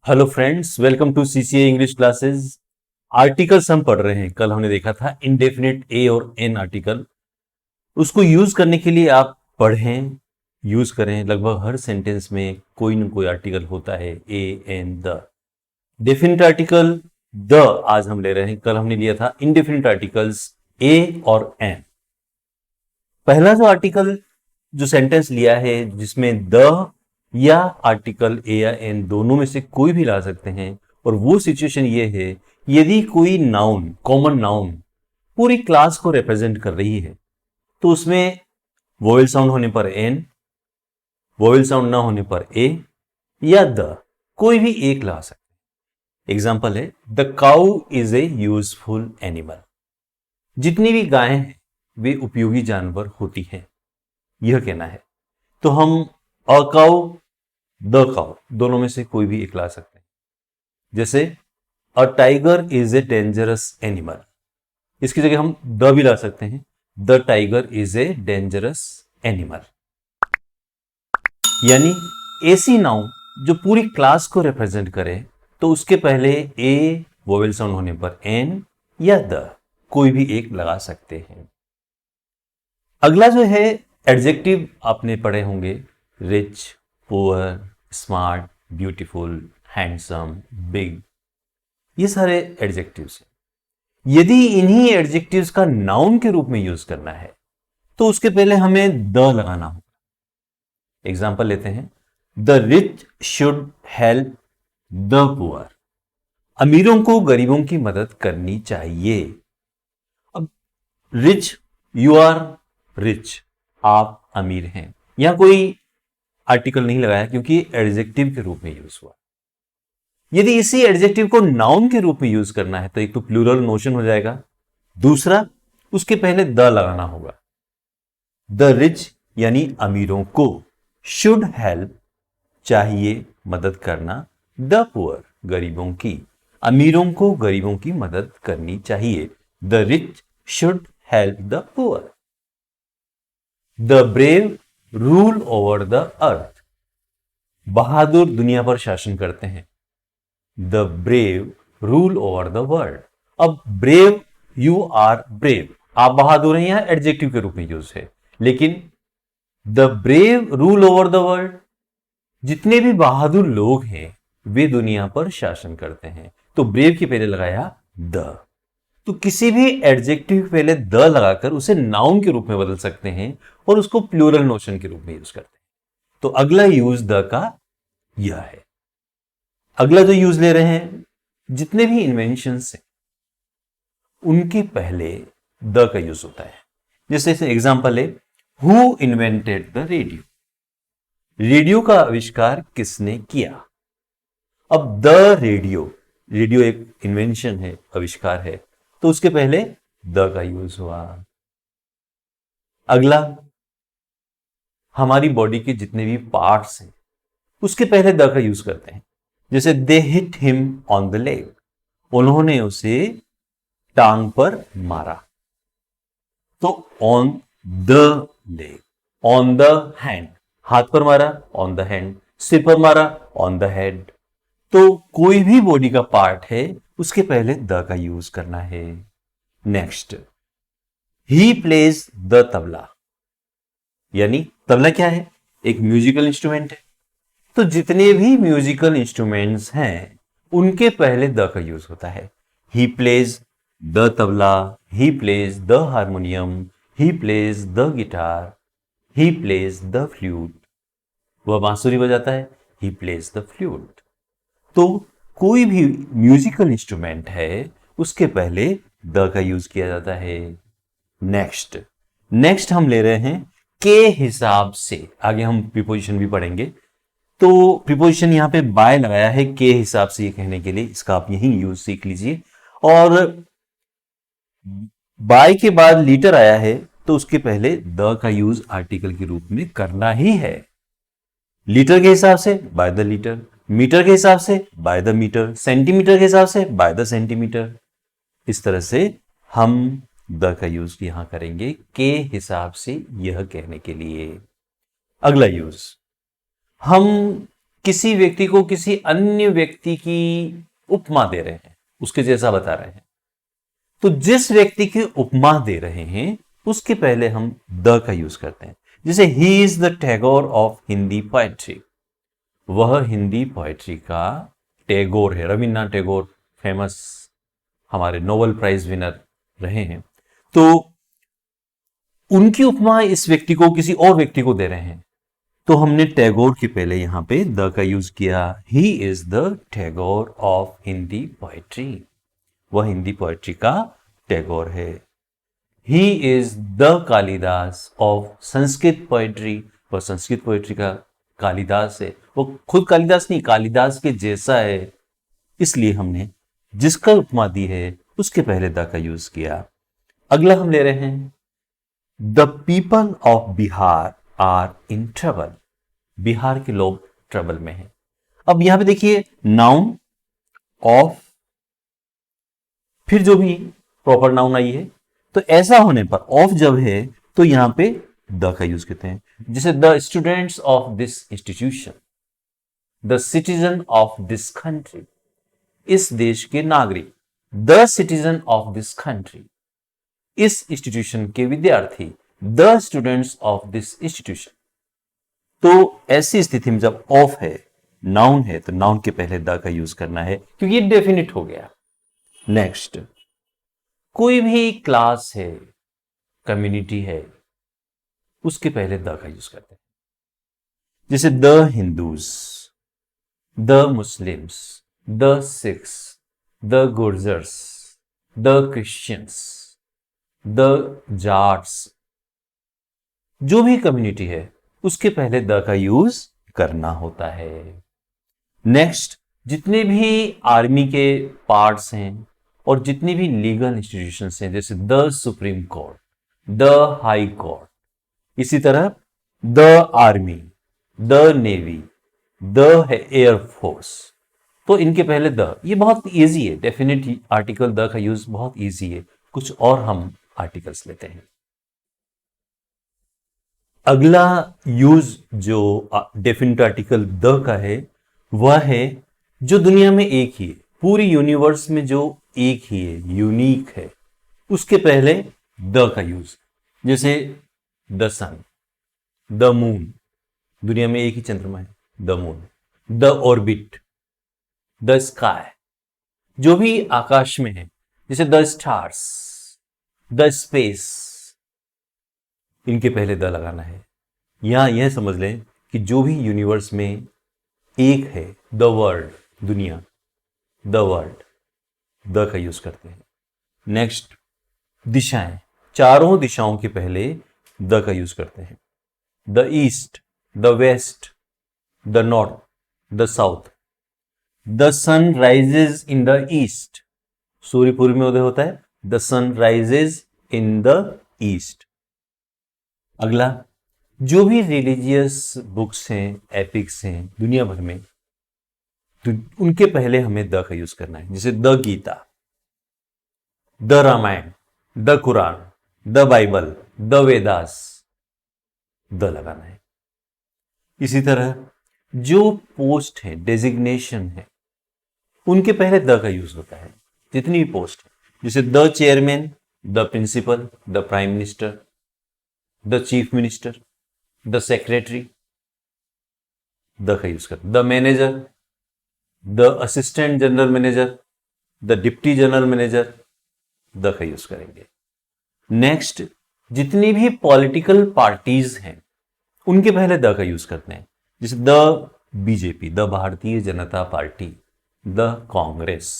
Hello friends, welcome to CCA English classes. Articles हम पढ़ रहे हैं। कल हमने देखा था इंडेफिनिट ए और एन आर्टिकल। उसको यूज करने के लिए आप पढ़ें, यूज करें। लगभग हर सेंटेंस में कोई न कोई आर्टिकल होता है, a an the. Definite article the आज हम ले रहे हैं। कल हमने लिया था इंडेफिनिट आर्टिकल्स ए और एन। पहला जो आर्टिकल जो सेंटेंस लिया है जिसमें द या आर्टिकल ए या एन दोनों में से कोई भी ला सकते हैं, और वो सिचुएशन ये है यदि कोई नाउन, कॉमन नाउन पूरी क्लास को रिप्रेजेंट कर रही है तो उसमें वोवेल साउंड होने पर एन, वोवेल साउंड ना होने पर ए या द, कोई भी एक ला सकते हैं। एग्जाम्पल है the cow is a useful animal. जितनी भी गायें हैं वे उपयोगी जानवर होती हैं, यह कहना है। तो हम अ काउ, द काउ दोनों में से कोई भी एक ला सकते हैं। जैसे a tiger is a dangerous animal, इसकी जगह हम द भी ला सकते हैं। The tiger is a dangerous animal. यानी ऐसी नाउन जो पूरी क्लास को रिप्रेजेंट करे तो उसके पहले ए वोवेल साउंड होने पर एन या द, कोई भी एक लगा सकते हैं। अगला जो है एडजेक्टिव आपने पढ़े होंगे, rich, poor, smart, beautiful, handsome, big, ये सारे एडजेक्टिव्स हैं। यदि इन्हीं एडजेक्टिव्स का नाउन के रूप में यूज करना है तो उसके पहले हमें द लगाना होगा। एग्जाम्पल लेते हैं, the rich should help the poor. अमीरों को गरीबों की मदद करनी चाहिए। अब रिच, यू आर रिच, आप अमीर हैं। यहां कोई आर्टिकल नहीं लगाया क्योंकि एडजेक्टिव के रूप में यूज हुआ। यदि इसी एडजेक्टिव को नाउन के रूप में यूज करना है तो एक तो प्लूरल नोशन हो जाएगा, दूसरा उसके पहले द लगाना होगा। द रिच यानी अमीरों को, शुड हेल्प चाहिए मदद करना, द पुअर गरीबों की, अमीरों को गरीबों की मदद करनी चाहिए। The rich should help the poor. The brave rule over the earth. बहादुर दुनिया पर शासन करते हैं। The brave rule over the world. अब ब्रेव, यू आर ब्रेव, आप बहादुर हैं, यहां एडजेक्टिव के रूप में यूज है। लेकिन the brave rule over the world, जितने भी बहादुर लोग हैं वे दुनिया पर शासन करते हैं। तो ब्रेव के पहले लगाया द। तो किसी भी एडजेक्टिव के पहले द लगाकर उसे नाउन के रूप में बदल सकते हैं और उसको प्लूरल नोशन के रूप में यूज करते हैं। तो अगला यूज द का यह है। अगला जो यूज ले रहे हैं, जितने भी इन्वेंशंस हैं उनके पहले द का यूज होता है। जैसे एग्जांपल है, who invented the radio. Radio का आविष्कार किसने किया। अब द रेडियो, रेडियो एक इन्वेंशन है, आविष्कार है, तो उसके पहले द का यूज हुआ। अगला, हमारी बॉडी के जितने भी पार्ट्स हैं उसके पहले द का यूज करते हैं। जैसे they hit him on the leg, उन्होंने उसे टांग पर मारा, तो on the leg. On the hand, हाथ पर मारा, ऑन द हैंड। सिर पर मारा, ऑन द हेड। तो कोई भी बॉडी का पार्ट है उसके पहले द का यूज करना है। Next, he plays the tabla, यानी तबला क्या है, एक म्यूजिकल इंस्ट्रूमेंट है। तो जितने भी म्यूजिकल इंस्ट्रूमेंट्स हैं उनके पहले द का यूज होता है। He plays the tabla, he plays the harmonium, he plays the guitar, he plays the flute. वह बांसुरी बजाता है, ही प्लेज द फ्लूट। तो कोई भी म्यूजिकल इंस्ट्रूमेंट है उसके पहले द का यूज किया जाता है। नेक्स्ट हम ले रहे हैं के हिसाब से। आगे हम प्रीपोजिशन भी पढ़ेंगे। तो प्रीपोजिशन यहां पे बाय लगाया है के हिसाब से ये कहने के लिए, इसका आप यही यूज सीख लीजिए। और बाय के बाद लीटर आया है तो उसके पहले द का यूज आर्टिकल के रूप में करना ही है। लीटर के हिसाब से बाय द लीटर, मीटर के हिसाब से बाय द मीटर, सेंटीमीटर के हिसाब से बाय द सेंटीमीटर। इस तरह से हम द का यूज यहां करेंगे के हिसाब से यह कहने के लिए। अगला यूज, हम किसी व्यक्ति को किसी अन्य व्यक्ति की उपमा दे रहे हैं, उसके जैसा बता रहे हैं, तो जिस व्यक्ति की उपमा दे रहे हैं उसके पहले हम द का यूज करते हैं। जैसे he is the Tagore of Hindi poetry, वह हिंदी पोएट्री का टैगोर है। रविन्द्रनाथ टैगोर फेमस हमारे नोबेल प्राइज विनर रहे हैं, तो उनकी उपमा इस व्यक्ति को किसी और व्यक्ति को दे रहे हैं, तो हमने टैगोर के पहले यहां पे द का यूज किया। He is the Tagore of Hindi poetry, वह हिंदी पोएट्री का टैगोर है। He is the Kalidas of Sanskrit poetry, वह संस्कृत पोएट्री का कालिदास है। वो खुद कालिदास नहीं, कालिदास के जैसा है, इसलिए हमने जिसका उपमा दी है उसके पहले द का यूज किया। अगला हम ले रहे हैं, the people of Bihar are in trouble, Bihar के लोग ट्रबल में हैं। अब यहां पे देखिए नाउन ऑफ, फिर जो भी प्रॉपर नाउन आई है, तो ऐसा होने पर ऑफ जब है तो यहां पे द का यूज करते हैं। जैसे the students of this institution, the citizen of this country, इस देश के नागरिक, the citizen of this country, इस इंस्टीट्यूशन के विद्यार्थी, the students of this institution. तो ऐसी स्थिति में जब ऑफ है, नाउन है, तो नाउन के पहले द का यूज करना है क्योंकि ये डेफिनिट हो गया। नेक्स्ट, कोई भी क्लास है, कम्युनिटी है, उसके पहले द का यूज करते हैं। जैसे the Hindus, the Muslims, the Sikhs, the Gurjars, the Christians, the Jats, जो भी कम्युनिटी है उसके पहले द का यूज करना होता है। नेक्स्ट, जितने भी आर्मी के पार्ट्स हैं और जितनी भी लीगल इंस्टीट्यूशंस हैं, जैसे the supreme court, the high court, इसी तरह the army, the navy, the air force, तो इनके पहले द। ये बहुत इजी है, डेफिनेट आर्टिकल द का यूज बहुत इजी है। कुछ और हम आर्टिकल्स लेते हैं। अगला यूज जो डेफिनेट आर्टिकल द का है वह है जो दुनिया में एक ही है, पूरी यूनिवर्स में जो एक ही है, यूनिक है, उसके पहले द का यूज। जैसे द सन, द मून, दुनिया में एक ही चंद्रमा है, the moon, the orbit, the sky, जो भी आकाश में है, जैसे द स्टार्स, द स्पेस, इनके पहले द लगाना है। यहां यह समझ लें कि जो भी यूनिवर्स में एक है, द वर्ल्ड, दुनिया, द वर्ल्ड, द का यूज करते हैं। नेक्स्ट, दिशाएं, चारों दिशाओं के पहले द का यूज करते हैं। The east, the west, the north, the south. The sun rises in the east, सूर्य पूर्व में उदय होता है, the sun rises in the east. अगला, जो भी रिलीजियस बुक्स हैं, एपिक्स हैं दुनिया भर में, तो उनके पहले हमें द का यूज करना है। जैसे the Gita, the Ramayana, the Quran, the Bible, the Vedas, the लगाना है। इसी तरह जो पोस्ट है, डेजिग्नेशन है, उनके पहले द का यूज होता है, जितनी भी पोस्ट है। जैसे the chairman, the principal, the prime minister, the chief minister, the secretary, the का यूज करते। The manager, the assistant general manager, the deputy general manager, the का यूज करेंगे। नेक्स्ट, जितनी भी पॉलिटिकल पार्टीज हैं उनके पहले द का यूज करते हैं। जैसे the BJP, the Bharatiya Janata party, the Congress,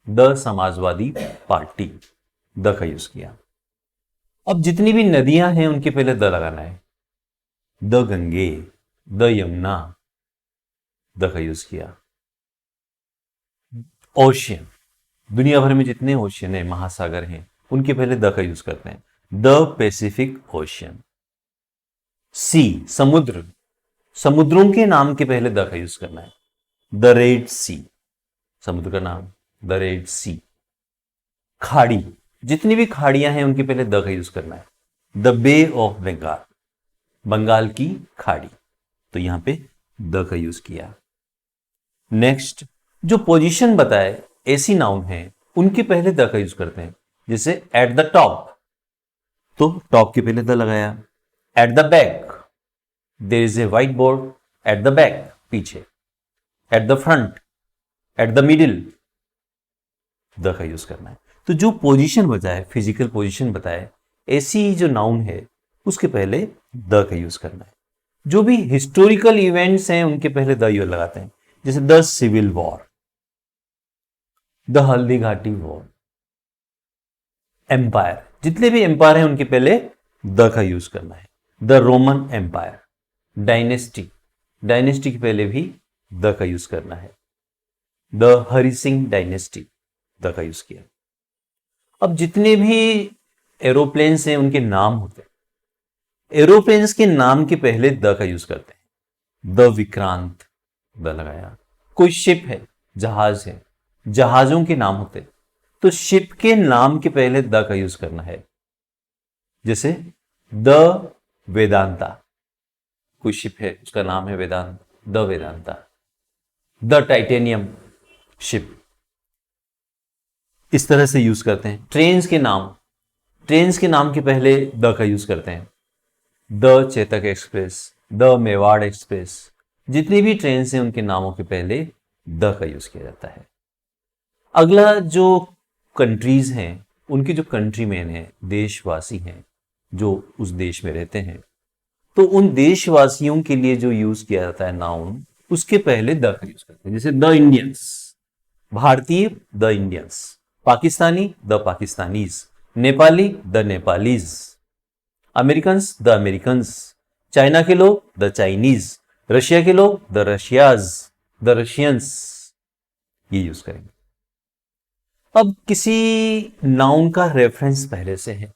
the Samajwadi party, the का यूज किया। अब जितनी भी नदियां हैं उनके पहले द लगाना है। The Gange, the Yamuna, the का यूज किया। ओशियन, दुनिया भर में जितने ओशियन है, महासागर हैं, उनके पहले द का यूज करते हैं। The Pacific ocean. सी, समुद्र, समुद्रों के नाम के पहले द का यूज करना है। द रेड सी, समुद्र का नाम, द रेड सी। खाड़ी, जितनी भी खाड़ियां हैं उनके पहले द का यूज करना है। The Bay of Bengal, Bengal की खाड़ी, तो यहां पे द का यूज किया। नेक्स्ट, जो पोजीशन बताए ऐसी नाउन है उनके पहले द का यूज करते हैं। जैसे एट द टॉप, तो टॉप के पहले द लगाया। At the back, there is a white board, at the back पीछे। At the front, at the middle, the का यूज करना है। तो जो पोजीशन बताए, फिजिकल पोजीशन बताए, ऐसी जो नाउन है उसके पहले द का यूज करना है। जो भी हिस्टोरिकल इवेंट्स हैं उनके पहले द यूज लगाते हैं। जैसे the civil war, the Haldi Ghati war, empire, जितने भी एम्पायर हैं उनके पहले द का यूज करना है। The Roman empire, dynasty, dynasty के पहले भी द का यूज करना है। The Hari Singh dynasty, the का यूज किया। अब जितने भी एरोप्लेन्स हैं उनके नाम होते हैं, एरोप्लेन्स के नाम के पहले द का यूज करते हैं। द विक्रांत, द लगाया। कोई शिप है, जहाज है, जहाजों के नाम होते हैं, तो शिप के नाम के पहले द का यूज करना है। जैसे द वेदांता, कोई शिप है उसका नाम है Vedant, the Vedanta. The titanium ship, इस तरह से यूज करते हैं। ट्रेन्स के नाम, ट्रेन्स के नाम के पहले द का यूज करते हैं। The Chetak express, the Mewar express, जितनी भी ट्रेन हैं उनके नामों के पहले द का यूज किया जाता है। अगला जो कंट्रीज हैं उनके जो कंट्री मैन हैं, देशवासी हैं जो उस देश में रहते हैं, तो उन देशवासियों के लिए जो यूज किया जाता है नाउन, उसके पहले द का यूज करते हैं। जैसे द इंडियंस, भारतीय, the Indians. Pakistani, the Pakistanis. Nepali, the Nepalese. Americans, the Americans. China के लोग, द चाइनीज। रशिया के लोग, द रशियाज, द रशियंस, ये यूज करेंगे। अब किसी नाउन का रेफरेंस पहले से है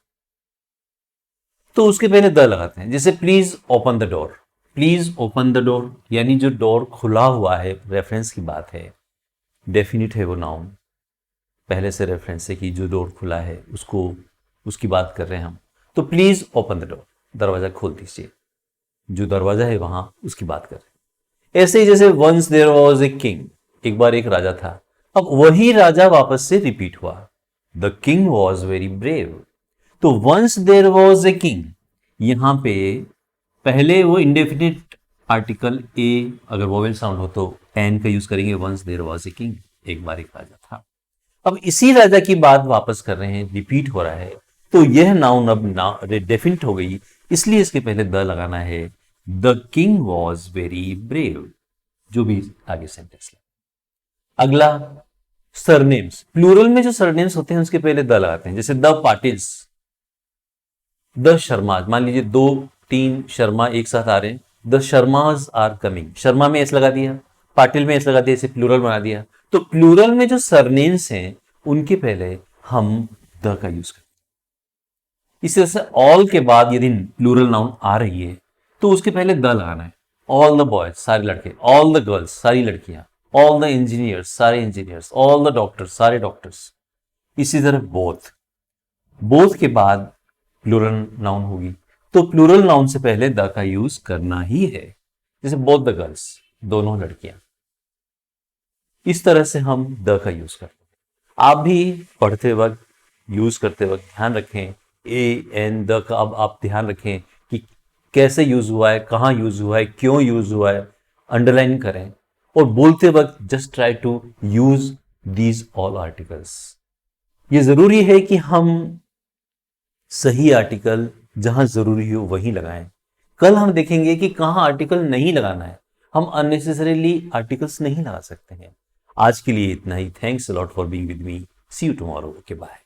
तो उसके पहले द लगाते हैं। जैसे please open the door, please open the door, यानी जो डोर खुला हुआ है, रेफरेंस की बात है, डेफिनिट है वो नाउन, पहले से रेफरेंस है कि जो डोर खुला है उसको, उसकी बात कर रहे हैं हम। तो प्लीज ओपन द डोर, दरवाजा खोल दीजिए, जो दरवाजा है वहां उसकी बात कर रहे हैं। ऐसे ही जैसे once there was a king, एक बार एक राजा था, अब वही राजा वापस से रिपीट हुआ। The king was very brave, तो once there was a king, यहां पे पहले वो इंडेफिनिट आर्टिकल ए, अगर वोवेल साउंड हो तो एन का यूज करेंगे। Once there was a king, एक बार एक राजा था। अब इसी राजा की बात वापस कर रहे हैं, रिपीट हो रहा है, तो यह नाउन अब डेफिनिट हो गई, इसलिए इसके पहले द लगाना है। The king was very brave, जो भी आगे सेंटेंस है। अगला सरनेम्स, प्लूरल में जो सरनेम्स होते हैं उसके पहले द लगाते हैं। जैसे द पाटिल्स, द शर्माज, मान लीजिए 2-3 शर्मा एक साथ आ रहे हैं, the Sharmas are coming, Sharma में एस लगा दिया, पाटिल में एस लगा दिया, इसे प्लूरल बना दिया। तो प्लूरल में जो सरनेम्स हैं उनके पहले हम द का यूज करते हैं। इस तरह से ऑल के बाद यदि प्लूरल नाउन आ रही है तो उसके पहले द लगाना है। ऑल द बॉयज, सारे लड़के। ऑल द गर्ल्स, सारी लड़कियां। ऑल द इंजीनियर्स, सारे इंजीनियर्स। ऑल द डॉक्टर्स, सारे डॉक्टर्स। इसी तरह बोथ, बोथ के बाद प्लूरल नाउन होगी, तो प्लूरल नाउन से पहले द का यूज करना ही है। जैसे बोथ द गर्ल्स, दोनों लड़कियां। इस तरह से हम द का यूज करते हैं। आप भी पढ़ते वक्त, यूज करते वक्त ध्यान रखें ए एन द का। अब आप ध्यान रखें कि कैसे यूज हुआ है, कहां यूज हुआ है, क्यों यूज हुआ है, अंडरलाइन करें। और बोलते वक्त just try to use these all articles. ये जरूरी है कि हम सही आर्टिकल जहां जरूरी हो वहीं लगाएं। कल हम देखेंगे कि कहां आर्टिकल नहीं लगाना है, हम अननेसेसरीली आर्टिकल्स नहीं लगा सकते हैं। आज के लिए इतना ही। Thanks a lot for being with me. See you tomorrow. Okay, bye.